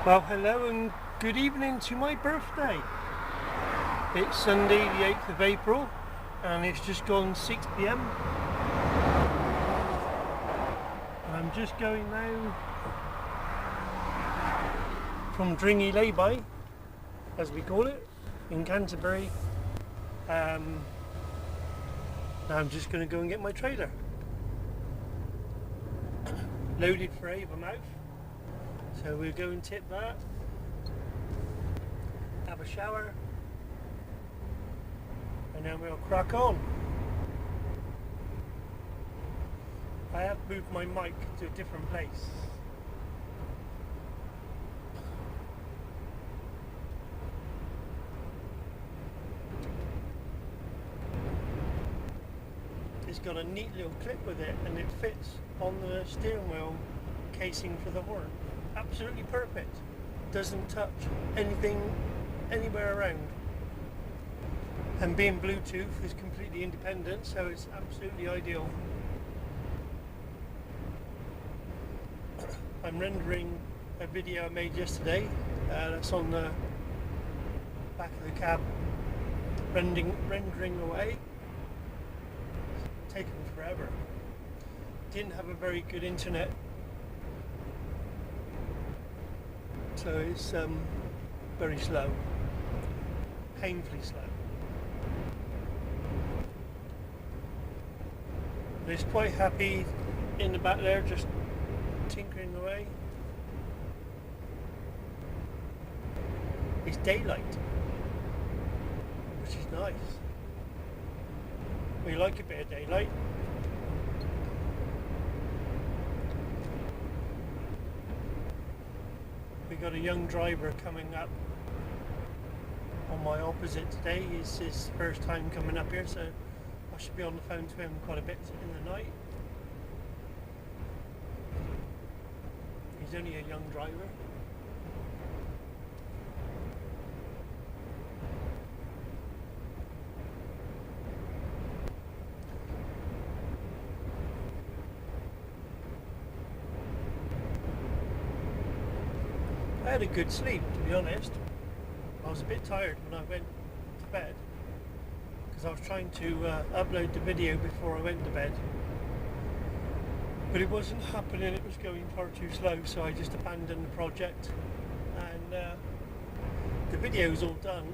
Well, hello and good evening to my birthday. It's Sunday the 8th of April and it's just gone 6 p.m. I'm just going now from Dringy Lay-by, as we call it, in Canterbury. Now I'm just going to go and get my trailer loaded for Avonmouth. So we'll go and tip that, have a shower, and then we'll crack on. I have moved my mic to a different place. It's got a neat little clip with it and it fits on the steering wheel casing for the horn. Absolutely perfect. Doesn't touch anything anywhere around. And being Bluetooth is completely independent, so it's absolutely ideal. I'm rendering a video I made yesterday. That's on the back of the cab, rendering away. It's taken forever. Didn't have a very good internet, so it's very slow, painfully slow. But it's quite happy in the back there, just tinkering away. It's daylight, which is nice. We like a bit of daylight. We got a young driver coming up on my opposite today. It's his first time coming up here, so I should be on the phone to him quite a bit in the night. He's only a young driver. I had a good sleep, to be honest. I was a bit tired when I went to bed because I was trying to upload the video before I went to bed, but it wasn't happening. It was going far too slow, so I just abandoned the project. And the video's all done.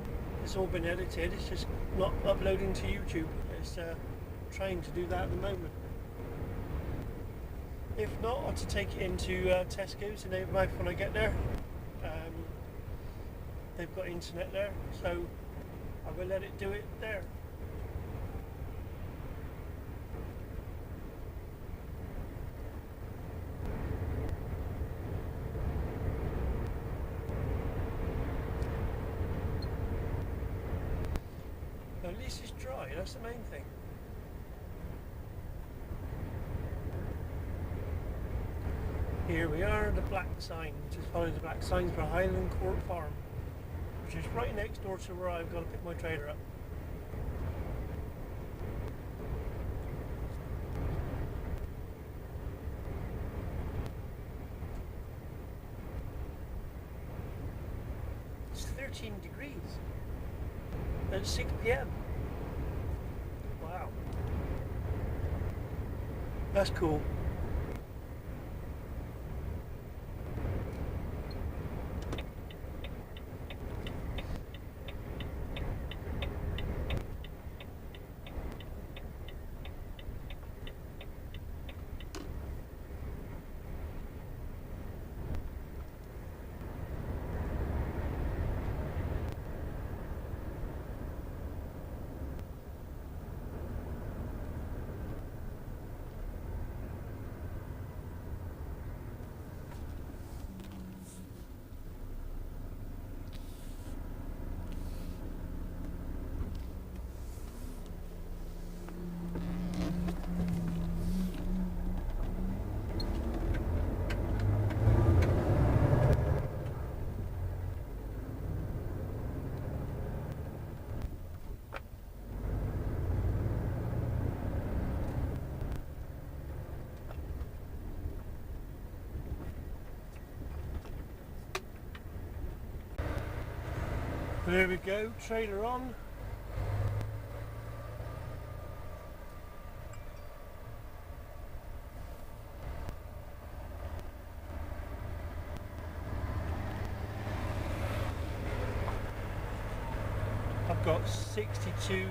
It's all been edited. It's just not uploading to YouTube. It's trying to do that at the moment. If not, I'll have to take it into Tesco's in Avonmouth when I get there. They've got internet there, so I will let it do it there. But at least it's dry, that's the main thing. Here we are, the black sign. Just follow the black signs for Highland Court Farm, which is right next door to where I've got to pick my trailer up. It's 13 degrees at 6 p.m. Wow. That's cool. There we go, trailer on. I've got 62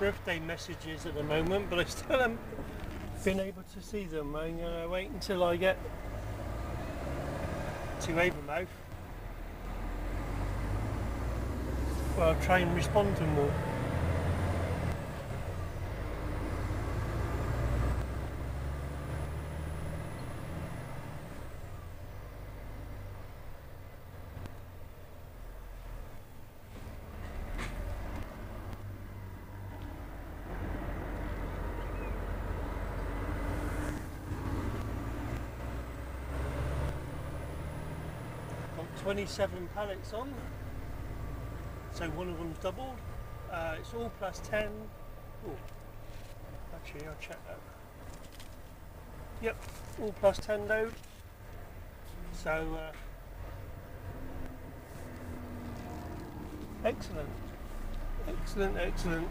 birthday messages at the moment, but I still haven't been able to see them. I'm going to wait until I get to Avonmouth. Well, I'll try and respond to them all. Got 27 pallets on. So one of them's doubled. It's all plus 10. Oh, actually I'll check that. Yep, all plus 10 load. So excellent, excellent, excellent.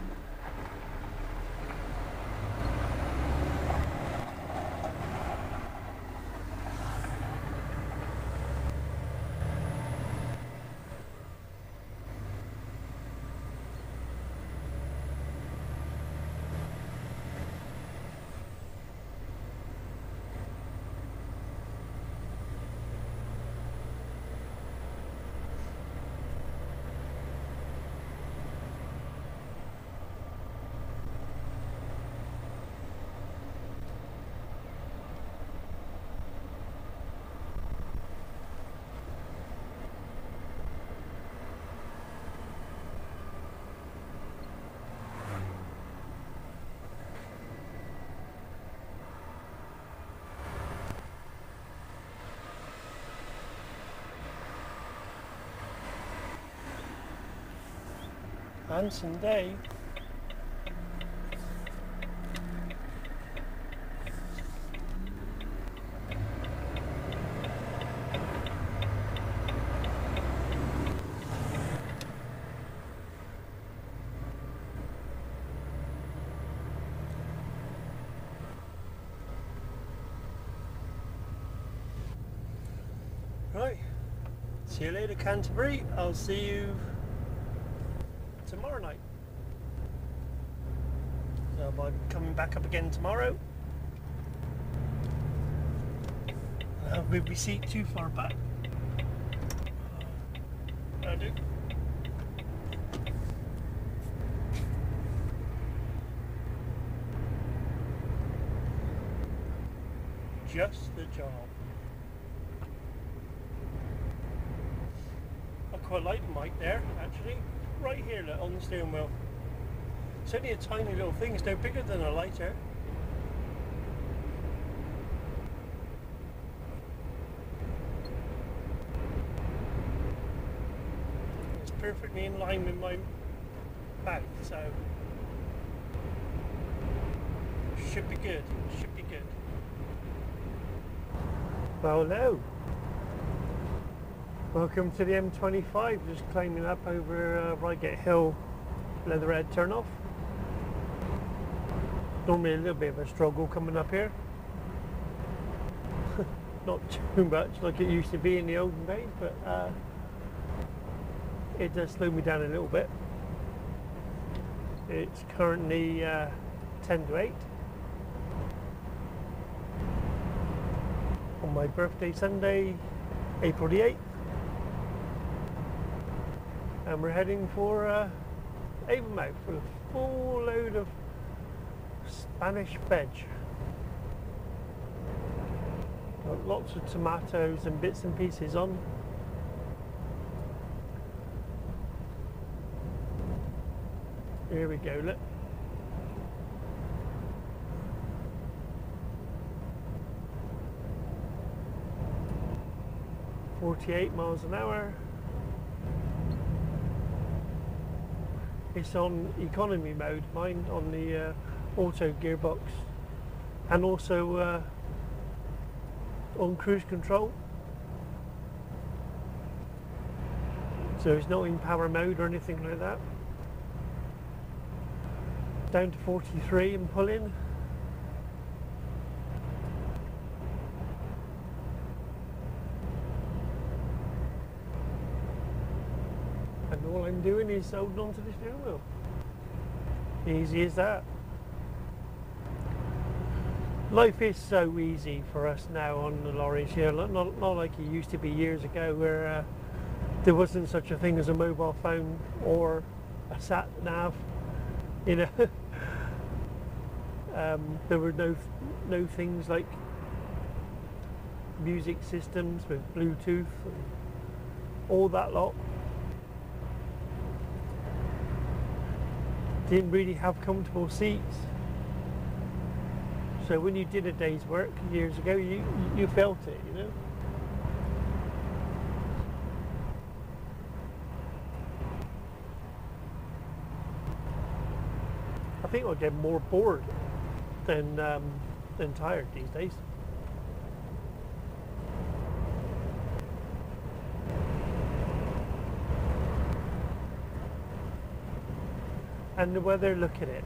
Handsome day. Right, see you later, Canterbury. I'll see you tomorrow night. So I'm coming back up again tomorrow. I'll move my seat too far back. I do. Just the job. I quite like the mic there, actually. Right here, look, on the steering wheel. It's only a tiny little thing, it's no bigger than a lighter. It's perfectly in line with my mouth, so should be good, should be good. Well, hello. Welcome to the M25, just climbing up over Reigate Hill, Leatherhead turnoff. Normally a little bit of a struggle coming up here. Not too much like it used to be in the olden days, but it does slow me down a little bit. It's currently 10 to 8 on my birthday Sunday, April the 8th. And we're heading for Avonmouth with a full load of Spanish veg. Got lots of tomatoes and bits and pieces on. Here we go, look. .48 miles an hour. It's on economy mode, mine on the auto gearbox, and also on cruise control. So it's not in power mode or anything like that. Down to 43 and pulling. And all I'm doing is holding on to the steering wheel. Easy as that. Life is so easy for us now on the lorries here, not like it used to be years ago, where there wasn't such a thing as a mobile phone or a sat nav, you know. There were no things like music systems with Bluetooth and all that lot. Didn't really have comfortable seats. So when you did a day's work years ago, you felt it, you know. I think I'll get more bored than tired these days. And the weather, look at it.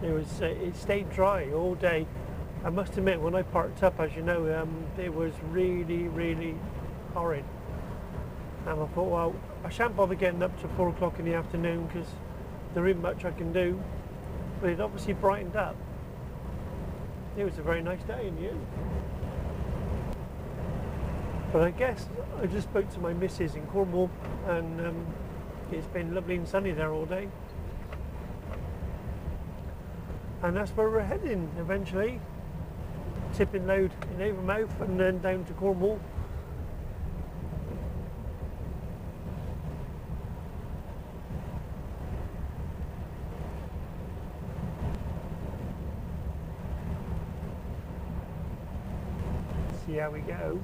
It stayed dry all day. I must admit, when I parked up, as you know, it was really horrid. And I thought, well, I shan't bother getting up to 4 o'clock in the afternoon because there isn't much I can do. But it obviously brightened up. It was a very nice day in the end. But I guess I just spoke to my missus in Cornwall, and it's been lovely and sunny there all day. And that's where we're heading eventually. Tipping load in Avonmouth and then down to Cornwall. See how we go.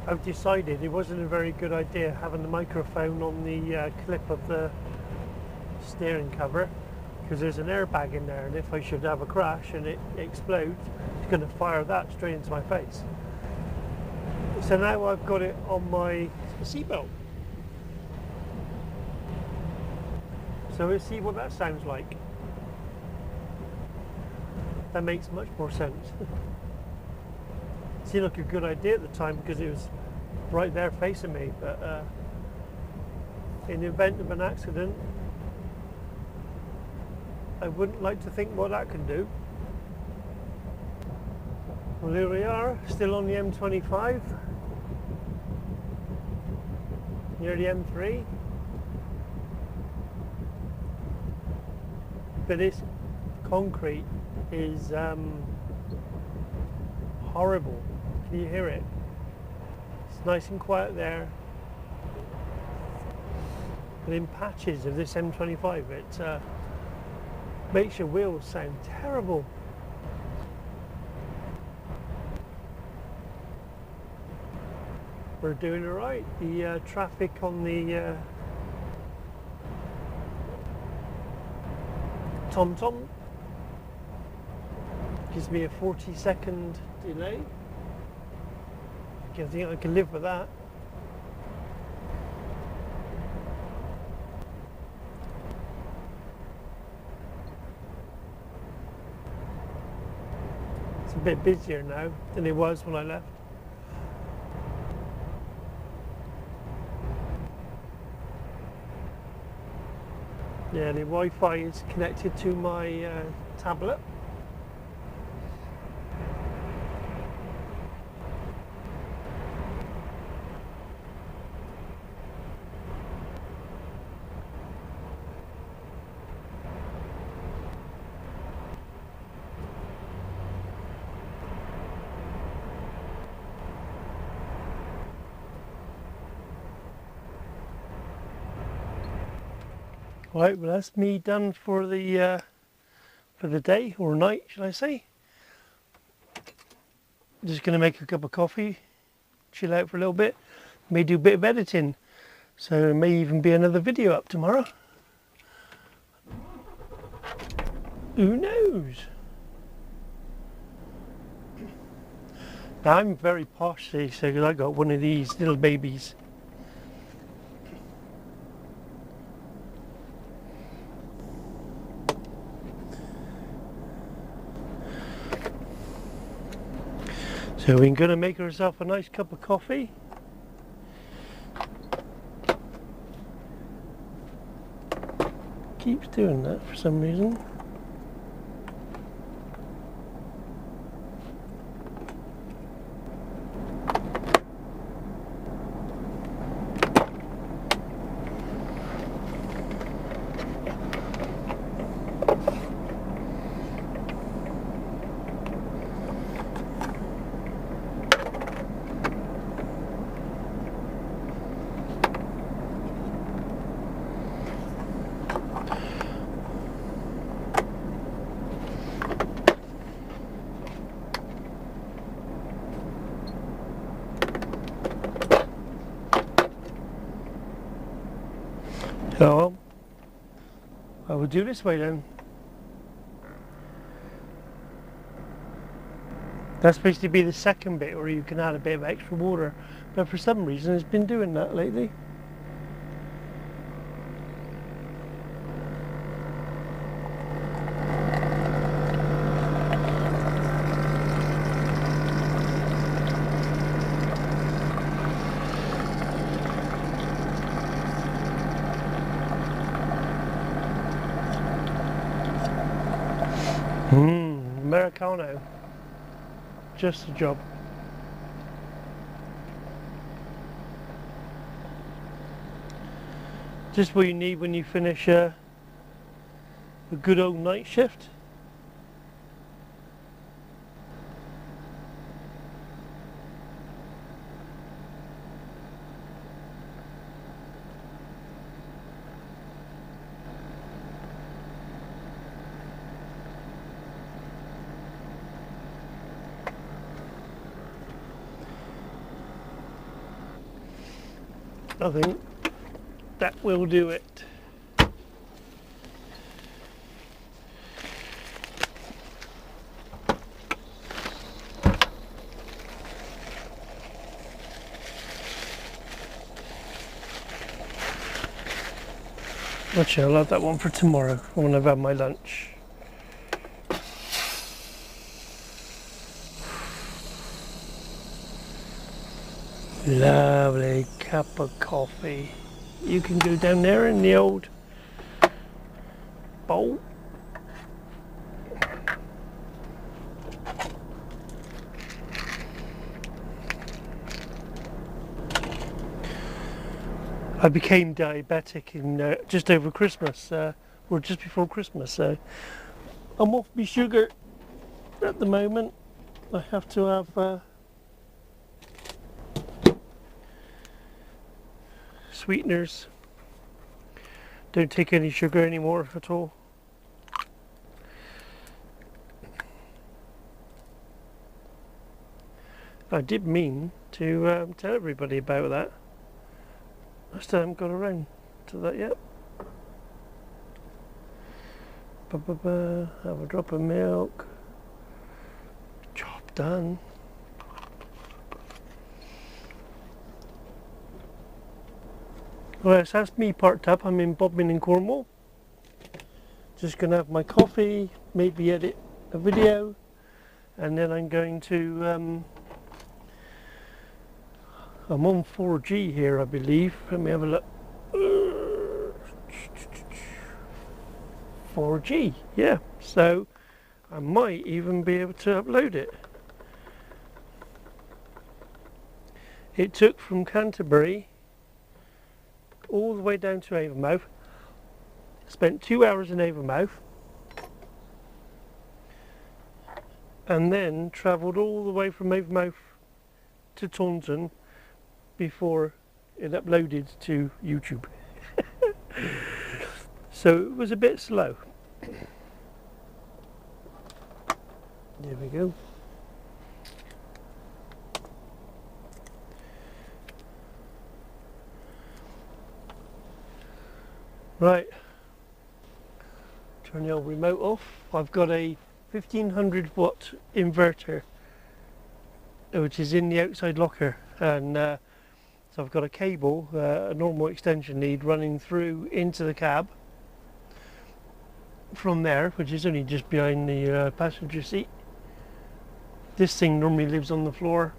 I've decided it wasn't a very good idea having the microphone on the clip of the steering cover, because there's an airbag in there, and if I should have a crash and it explodes, it's going to fire that straight into my face. So now I've got it on my seatbelt. So we'll see what that sounds like. That makes much more sense. Seemed like a good idea at the time because it was right there facing me, but in the event of an accident, I wouldn't like to think what that can do. Well, here we are, still on the M25, near the M3. But this concrete is horrible. Can you hear it? It's nice and quiet there. But in patches of this M25, it makes your wheels sound terrible. We're doing all right. The traffic on the TomTom gives me a 40-second delay. I think I can live with that. It's a bit busier now than it was when I left. Yeah, the Wi-Fi is connected to my tablet. Right, well that's me done for the day, or night shall I say. Just going to make a cup of coffee, chill out for a little bit, may do a bit of editing, so there may even be another video up tomorrow. Who knows? Now I'm very posh, see, so because I got one of these little babies. So we're going to make ourselves a nice cup of coffee. Keeps doing that for some reason. So I will do this way then. That's supposed to be the second bit where you can add a bit of extra water, but for some reason it's been doing that lately. Americano. Just a job. Just what you need when you finish a good old night shift. I think that will do it. Actually, I'll have that one for tomorrow when I've had my lunch. Lovely cup of coffee. You can go down there in the old bowl. I became diabetic in just over Christmas, or just before Christmas, so I'm off my sugar at the moment. I have to have sweeteners. Don't take any sugar anymore at all. I did mean to tell everybody about that. I still haven't got around to that yet. Have a drop of milk. Job done. Well, so that's me parked up. I'm in Bodmin in Cornwall. Just going to have my coffee, maybe edit a video, and then I'm going to I'm on 4G here, I believe. Let me have a look. 4G, yeah. So I might even be able to upload it. It took from Canterbury all the way down to Avonmouth. Spent 2 hours in Avonmouth. And then travelled all the way from Avonmouth to Taunton before it uploaded to YouTube. So it was a bit slow. There we go. Right, turn the old remote off. I've got a 1500 watt inverter which is in the outside locker, and so I've got a cable, a normal extension lead running through into the cab from there, which is only just behind the passenger seat. This thing normally lives on the floor.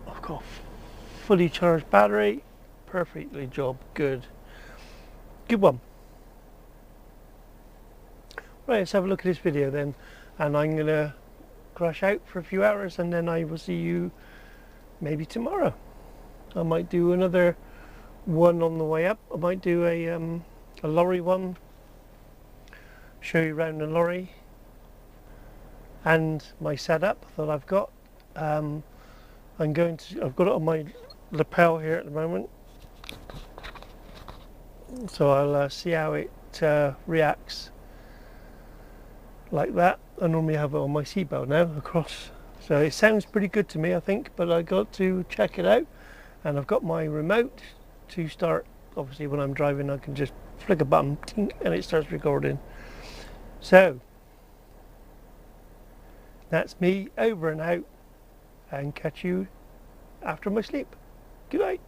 I've got a fully charged battery, perfectly job, good one. Right, let's have a look at this video then, and I'm gonna crash out for a few hours and then I will see you maybe tomorrow. I might do another one on the way up. I might do a lorry one, show you around the lorry and my setup that I've got. I've got it on my lapel here at the moment, so I'll see how it reacts like that. I normally have it on my seatbelt now across, so it sounds pretty good to me, I think, but I got to check it out. And I've got my remote to start. Obviously when I'm driving I can just flick a button, tink, and it starts recording. So that's me over and out, and catch you after my sleep. Good night.